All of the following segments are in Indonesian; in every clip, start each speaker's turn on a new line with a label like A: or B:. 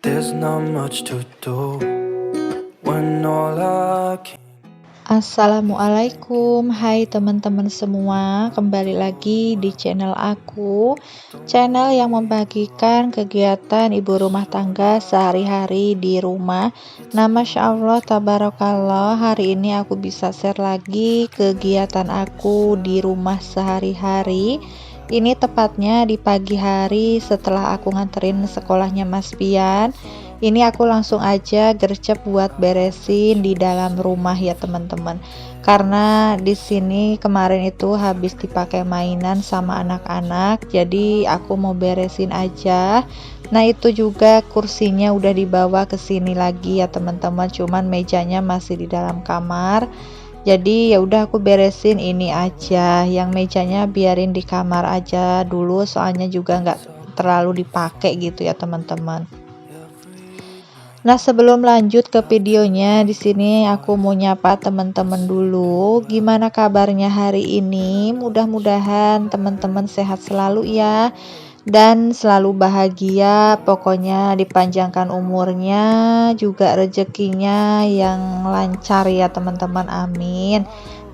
A: There's not much to do when all I can.
B: Assalamualaikum, hai teman-teman semua, kembali lagi di channel aku, channel yang membagikan kegiatan ibu rumah tangga sehari-hari di rumah. Nah, Masya Allah, tabarakallah, hari ini aku bisa share lagi kegiatan aku di rumah sehari-hari. Ini tepatnya di pagi hari setelah aku nganterin sekolahnya Mas Pian. Ini aku langsung aja gercep buat beresin di dalam rumah ya teman-teman. Karena di sini kemarin itu habis dipakai mainan sama anak-anak, jadi aku mau beresin aja. Nah, itu juga kursinya udah dibawa ke sini lagi ya teman-teman, cuman mejanya masih di dalam kamar. Jadi ya udah aku beresin ini aja, yang mejanya biarin di kamar aja dulu, soalnya juga nggak terlalu dipakai gitu ya teman-teman. Nah, sebelum lanjut ke videonya, di sini aku mau nyapa teman-teman dulu. Gimana kabarnya hari ini? Mudah-mudahan teman-teman sehat selalu ya, dan selalu bahagia. Pokoknya dipanjangkan umurnya, juga rezekinya yang lancar ya teman-teman. Amin.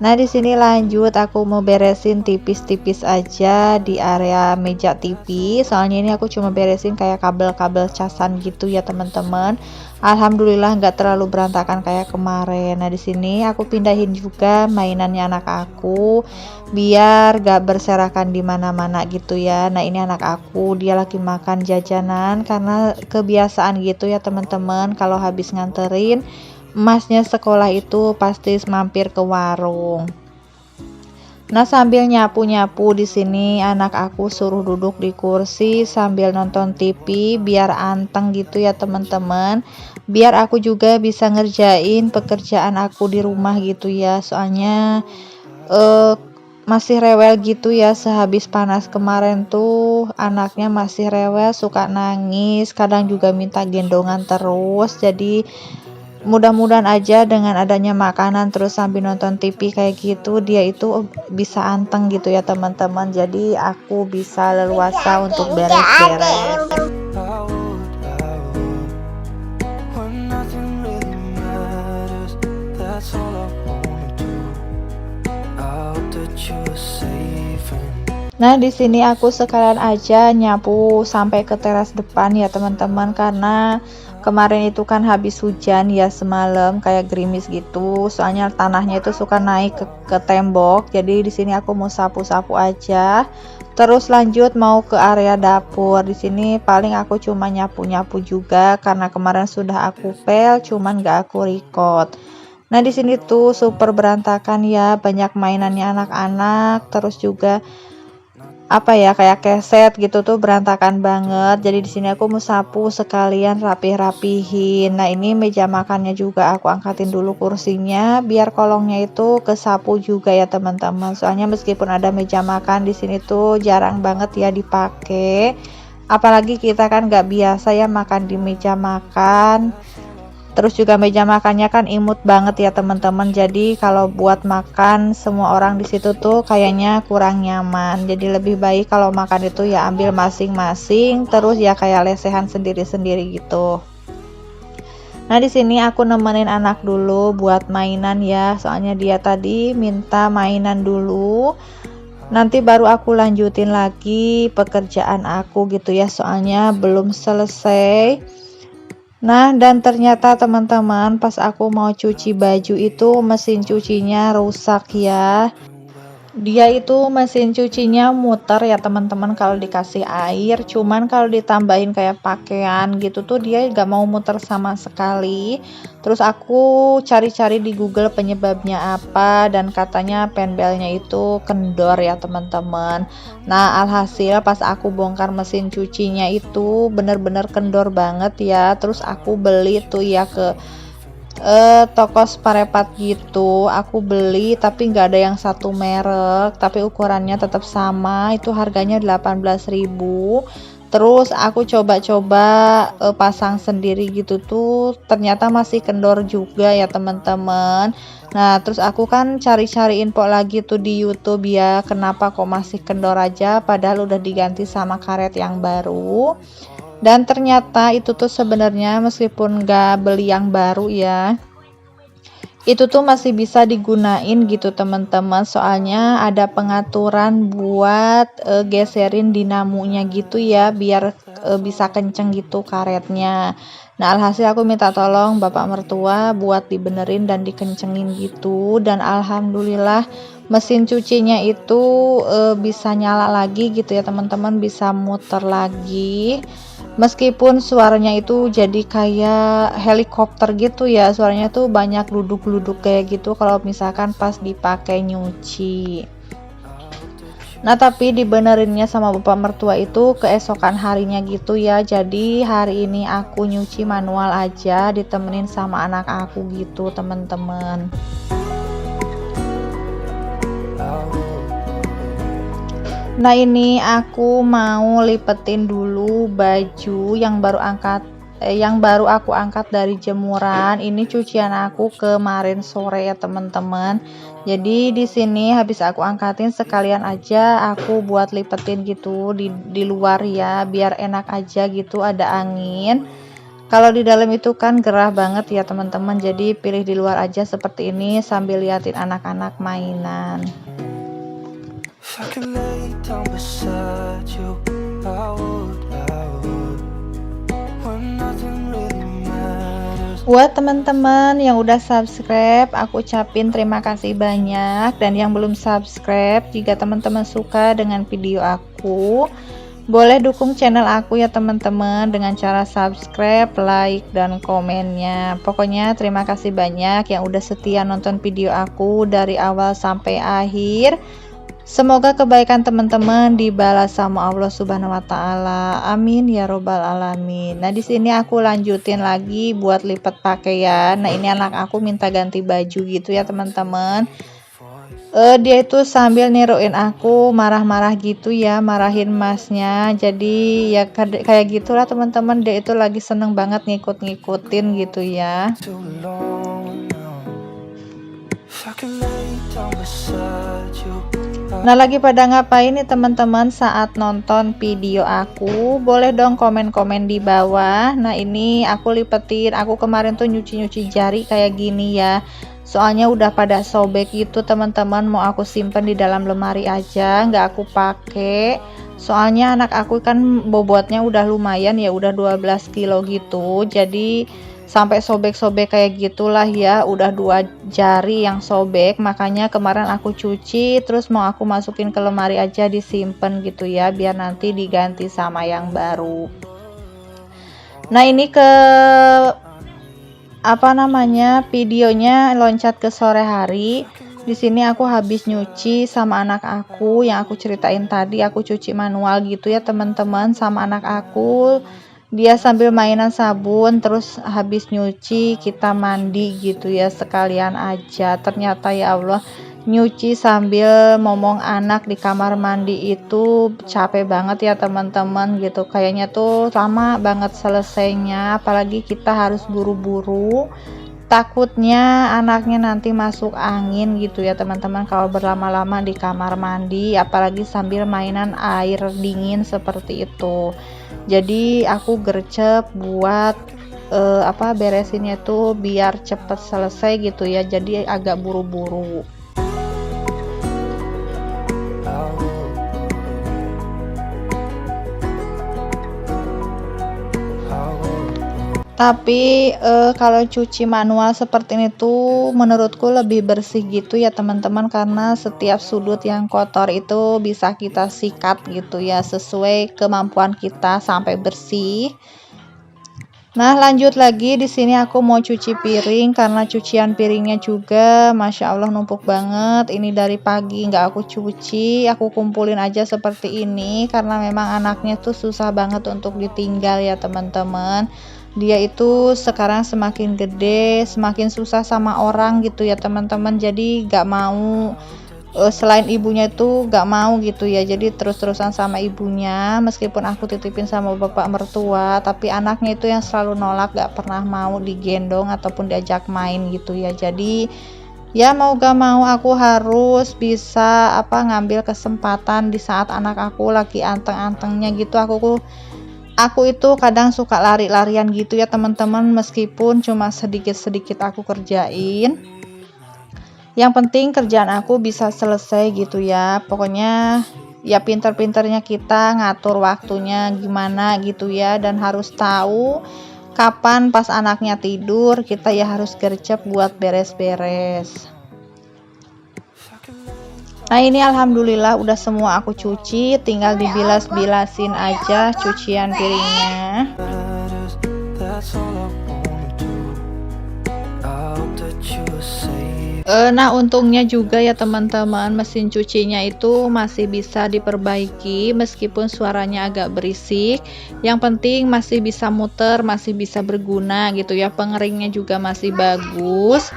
B: Nah, di sini lanjut aku mau beresin tipis-tipis aja di area meja TV. Soalnya ini aku cuma beresin kayak kabel-kabel casan gitu ya teman-teman. Alhamdulillah nggak terlalu berantakan kayak kemarin. Nah, di sini aku pindahin juga mainannya anak aku biar gak berserakan di mana-mana gitu ya. Nah, ini anak aku, dia lagi makan jajanan karena kebiasaan gitu ya teman-teman, kalau habis nganterin emasnya sekolah itu pasti mampir ke warung. Nah, sambil nyapu-nyapu di sini anak aku suruh duduk di kursi sambil nonton TV biar anteng gitu ya teman-teman. Biar aku juga bisa ngerjain pekerjaan aku di rumah gitu ya. Soalnya masih rewel gitu ya, sehabis panas kemarin tuh anaknya masih rewel, suka nangis, kadang juga minta gendongan terus. Jadi mudah-mudahan aja dengan adanya makanan terus sambil nonton TV kayak gitu, dia itu bisa anteng gitu ya teman-teman. Jadi aku bisa leluasa untuk beres-beres.
A: When nothing really matters, that's all I wanna do. I hope that you're safe and
B: Nah, di sini aku sekalian aja nyapu sampai ke teras depan ya teman-teman, karena kemarin itu kan habis hujan ya semalam kayak gerimis gitu. Soalnya tanahnya itu suka naik ke tembok. Jadi di sini aku mau sapu-sapu aja. Terus lanjut mau ke area dapur. Di sini paling aku cuma nyapu-nyapu juga karena kemarin sudah aku pel, cuman gak aku record. Nah, di sini tuh super berantakan ya, banyak mainannya anak-anak, terus juga apa ya, kayak keset gitu tuh berantakan banget. Jadi di sini aku mau sapu sekalian rapih-rapihin. Nah, ini meja makannya juga aku angkatin dulu kursinya biar kolongnya itu kesapu juga ya teman-teman. Soalnya meskipun ada meja makan di sini tuh jarang banget ya dipakai. Apalagi kita kan nggak biasa ya makan di meja makan. Terus juga meja makannya kan imut banget ya teman-teman. Jadi kalau buat makan semua orang di situ tuh kayaknya kurang nyaman. Jadi lebih baik kalau makan itu ya ambil masing-masing, terus ya kayak lesehan sendiri-sendiri gitu. Nah, di sini aku nemenin anak dulu buat mainan ya. Soalnya dia tadi minta mainan dulu. Nanti baru aku lanjutin lagi pekerjaan aku gitu ya. Soalnya belum selesai. Nah, dan ternyata teman-teman pas aku mau cuci baju itu mesin cucinya rusak ya. Dia itu mesin cucinya muter ya teman-teman kalau dikasih air, cuman kalau ditambahin kayak pakaian gitu tuh dia gak mau muter sama sekali. Terus aku cari-cari di Google penyebabnya apa, dan katanya penbelnya itu kendor ya teman-teman. Nah, alhasil pas aku bongkar mesin cucinya itu bener-bener kendor banget ya. Terus aku beli tuh ya ke toko Sparepat gitu. Aku beli tapi nggak ada yang satu merek, tapi ukurannya tetap sama, itu harganya 18.000. Terus aku coba-coba pasang sendiri gitu tuh ternyata masih kendor juga ya teman-teman. Nah, terus aku kan cari-cari info lagi tuh di YouTube ya, kenapa kok masih kendor aja padahal udah diganti sama karet yang baru. Dan ternyata itu tuh sebenarnya meskipun gak beli yang baru ya, itu tuh masih bisa digunain gitu teman-teman, soalnya ada pengaturan buat geserin dinamonya gitu ya, biar bisa kenceng gitu karetnya. Nah, alhasil aku minta tolong bapak mertua buat dibenerin dan dikencengin gitu, dan alhamdulillah mesin cucinya itu bisa nyala lagi gitu ya teman-teman, bisa muter lagi. Meskipun suaranya itu jadi kayak helikopter gitu ya, suaranya tuh banyak gluduk-gluduk kayak gitu kalau misalkan pas dipakai nyuci. Nah, tapi dibenerinnya sama bapak mertua itu keesokan harinya gitu ya. Jadi hari ini aku nyuci manual aja, ditemenin sama anak aku gitu teman-teman. Nah, ini aku mau lipetin dulu baju yang baru aku angkat dari jemuran. Ini cucian aku kemarin sore ya teman-teman. Jadi di sini habis aku angkatin sekalian aja aku buat lipetin gitu di luar ya, biar enak aja gitu, ada angin. Kalau di dalam itu kan gerah banget ya teman-teman. Jadi pilih di luar aja seperti ini sambil liatin anak-anak mainan.
A: If I could lay down beside you, I would. When nothing really matters.
B: Buat teman-teman yang udah subscribe, aku ucapin terima kasih banyak. Dan yang belum subscribe, jika teman-teman suka dengan video aku, boleh dukung channel aku ya teman-teman dengan cara subscribe, like, dan komennya. Pokoknya terima kasih banyak yang udah setia nonton video aku dari awal sampai akhir. Semoga kebaikan teman-teman dibalas sama Allah Subhanahu wa taala. Amin ya robbal alamin. Nah, di sini aku lanjutin lagi buat lipat pakaian. Nah, ini anak aku minta ganti baju gitu ya, teman-teman. Dia itu sambil niruin aku marah-marah gitu ya, marahin masnya. Jadi ya kayak gitulah teman-teman, dia itu lagi seneng banget ngikut-ngikutin gitu ya.
A: Too long now. If I could lay down beside you.
B: Nah, lagi pada ngapain nih teman-teman saat nonton video aku? Boleh dong komen-komen di bawah. Nah, ini aku lipetin, aku kemarin tuh nyuci-nyuci jari kayak gini ya. Soalnya udah pada sobek gitu teman-teman, mau aku simpen di dalam lemari aja, nggak aku pakai. Soalnya anak aku kan bobotnya udah lumayan ya, udah 12 kilo gitu. Jadi sampai sobek-sobek kayak gitulah ya, udah 2 jari yang sobek. Makanya kemarin aku cuci, terus mau aku masukin ke lemari aja disimpan gitu ya, biar nanti diganti sama yang baru. Nah, ini videonya loncat ke sore hari. Di sini aku habis nyuci sama anak aku yang aku ceritain tadi, aku cuci manual gitu ya teman-teman sama anak aku. Dia sambil mainan sabun, terus habis nyuci kita mandi gitu ya sekalian aja. Ternyata ya Allah, nyuci sambil ngomong anak di kamar mandi itu capek banget ya teman-teman gitu. Kayaknya tuh lama banget selesainya, apalagi kita harus buru-buru. Takutnya anaknya nanti masuk angin gitu ya teman-teman kalau berlama-lama di kamar mandi, apalagi sambil mainan air dingin seperti itu. Jadi aku gercep buat beresinnya tuh biar cepet selesai gitu ya, jadi agak buru-buru. Tapi kalau cuci manual seperti ini tuh menurutku lebih bersih gitu ya teman-teman, karena setiap sudut yang kotor itu bisa kita sikat gitu ya sesuai kemampuan kita sampai bersih. Nah, lanjut lagi di sini aku mau cuci piring karena cucian piringnya juga Masya Allah numpuk banget. Ini dari pagi nggak aku cuci, aku kumpulin aja seperti ini karena memang anaknya tuh susah banget untuk ditinggal ya teman-teman. Dia itu sekarang semakin gede, semakin susah sama orang gitu ya teman-teman. Jadi gak mau, selain ibunya itu gak mau gitu ya, jadi terus-terusan sama ibunya. Meskipun aku titipin sama bapak mertua, tapi anaknya itu yang selalu nolak, gak pernah mau digendong ataupun diajak main gitu ya. Jadi ya mau gak mau aku harus bisa ngambil kesempatan di saat anak aku lagi anteng-antengnya gitu. Aku itu kadang suka lari-larian gitu ya teman-teman, meskipun cuma sedikit-sedikit aku kerjain. Yang penting kerjaan aku bisa selesai gitu ya. Pokoknya ya pinter-pinternya kita ngatur waktunya gimana gitu ya, dan harus tahu kapan pas anaknya tidur kita ya harus gercep buat beres-beres. Nah ini alhamdulillah udah semua aku cuci, tinggal dibilas-bilasin aja cucian piringnya.
A: matters. That's all I wanna do. I hope that you are safe.
B: Nah untungnya juga ya teman-teman, mesin cucinya itu masih bisa diperbaiki meskipun suaranya agak berisik. Yang penting masih bisa muter, masih bisa berguna gitu ya, pengeringnya juga masih bagus.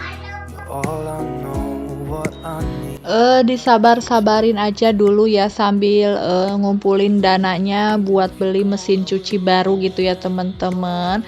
A: All I know, what I need.
B: Disabar-sabarin aja dulu ya sambil ngumpulin dananya buat beli mesin cuci baru gitu ya teman-teman.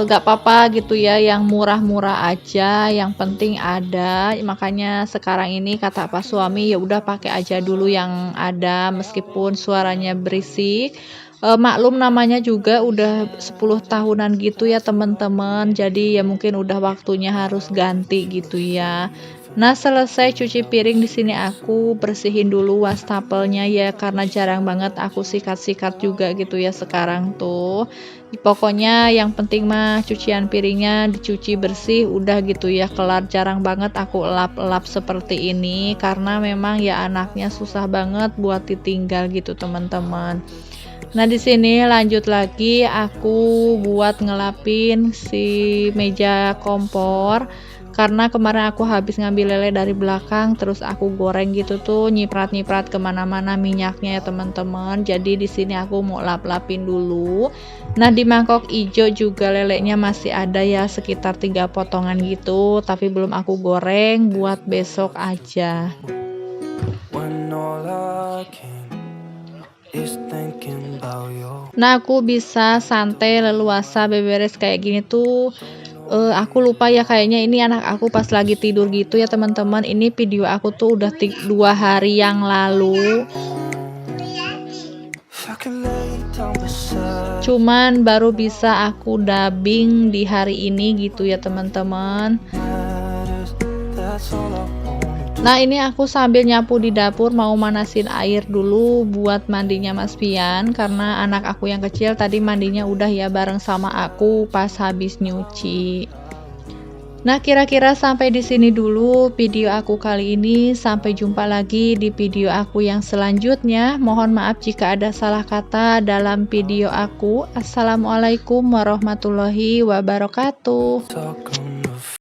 B: Gak apa-apa gitu ya, yang murah-murah aja, yang penting ada. Makanya sekarang ini kata Pak suami ya udah pakai aja dulu yang ada meskipun suaranya berisik. Maklum namanya juga udah 10 tahunan gitu ya teman-teman, jadi ya mungkin udah waktunya harus ganti gitu ya. Nah selesai cuci piring di sini aku bersihin dulu wastafelnya ya, karena jarang banget aku sikat-sikat juga gitu ya sekarang tuh. Pokoknya yang penting mah cucian piringnya dicuci bersih udah gitu ya kelar, jarang banget aku elap-elap seperti ini karena memang ya anaknya susah banget buat ditinggal gitu teman-teman. Nah di sini lanjut lagi aku buat ngelapin si meja kompor, karena kemarin aku habis ngambil lele dari belakang terus aku goreng gitu tuh, nyiprat-nyiprat kemana-mana minyaknya ya teman-teman. Jadi di sini aku mau lap-lapin dulu. Nah di mangkok ijo juga lelenya masih ada ya, sekitar 3 potongan gitu, tapi belum aku goreng, buat besok aja.
A: When all I can is thinking about you.
B: Nah aku bisa santai leluasa beberes kayak gini tuh. Aku lupa ya, kayaknya ini anak aku pas lagi tidur gitu ya teman-teman. Ini video aku tuh udah 2 hari yang lalu,
A: If I could lay down beside
B: cuman baru bisa aku dubbing di hari ini gitu ya teman-teman.
A: matters. That's all I wanna do.
B: Nah ini aku sambil nyapu di dapur mau manasin air dulu buat mandinya Mas Pian, karena anak aku yang kecil tadi mandinya udah ya bareng sama aku pas habis nyuci. Nah kira-kira sampai di sini dulu video aku kali ini, sampai jumpa lagi di video aku yang selanjutnya. Mohon maaf jika ada salah kata dalam video aku. Assalamualaikum warahmatullahi wabarakatuh.
A: Talk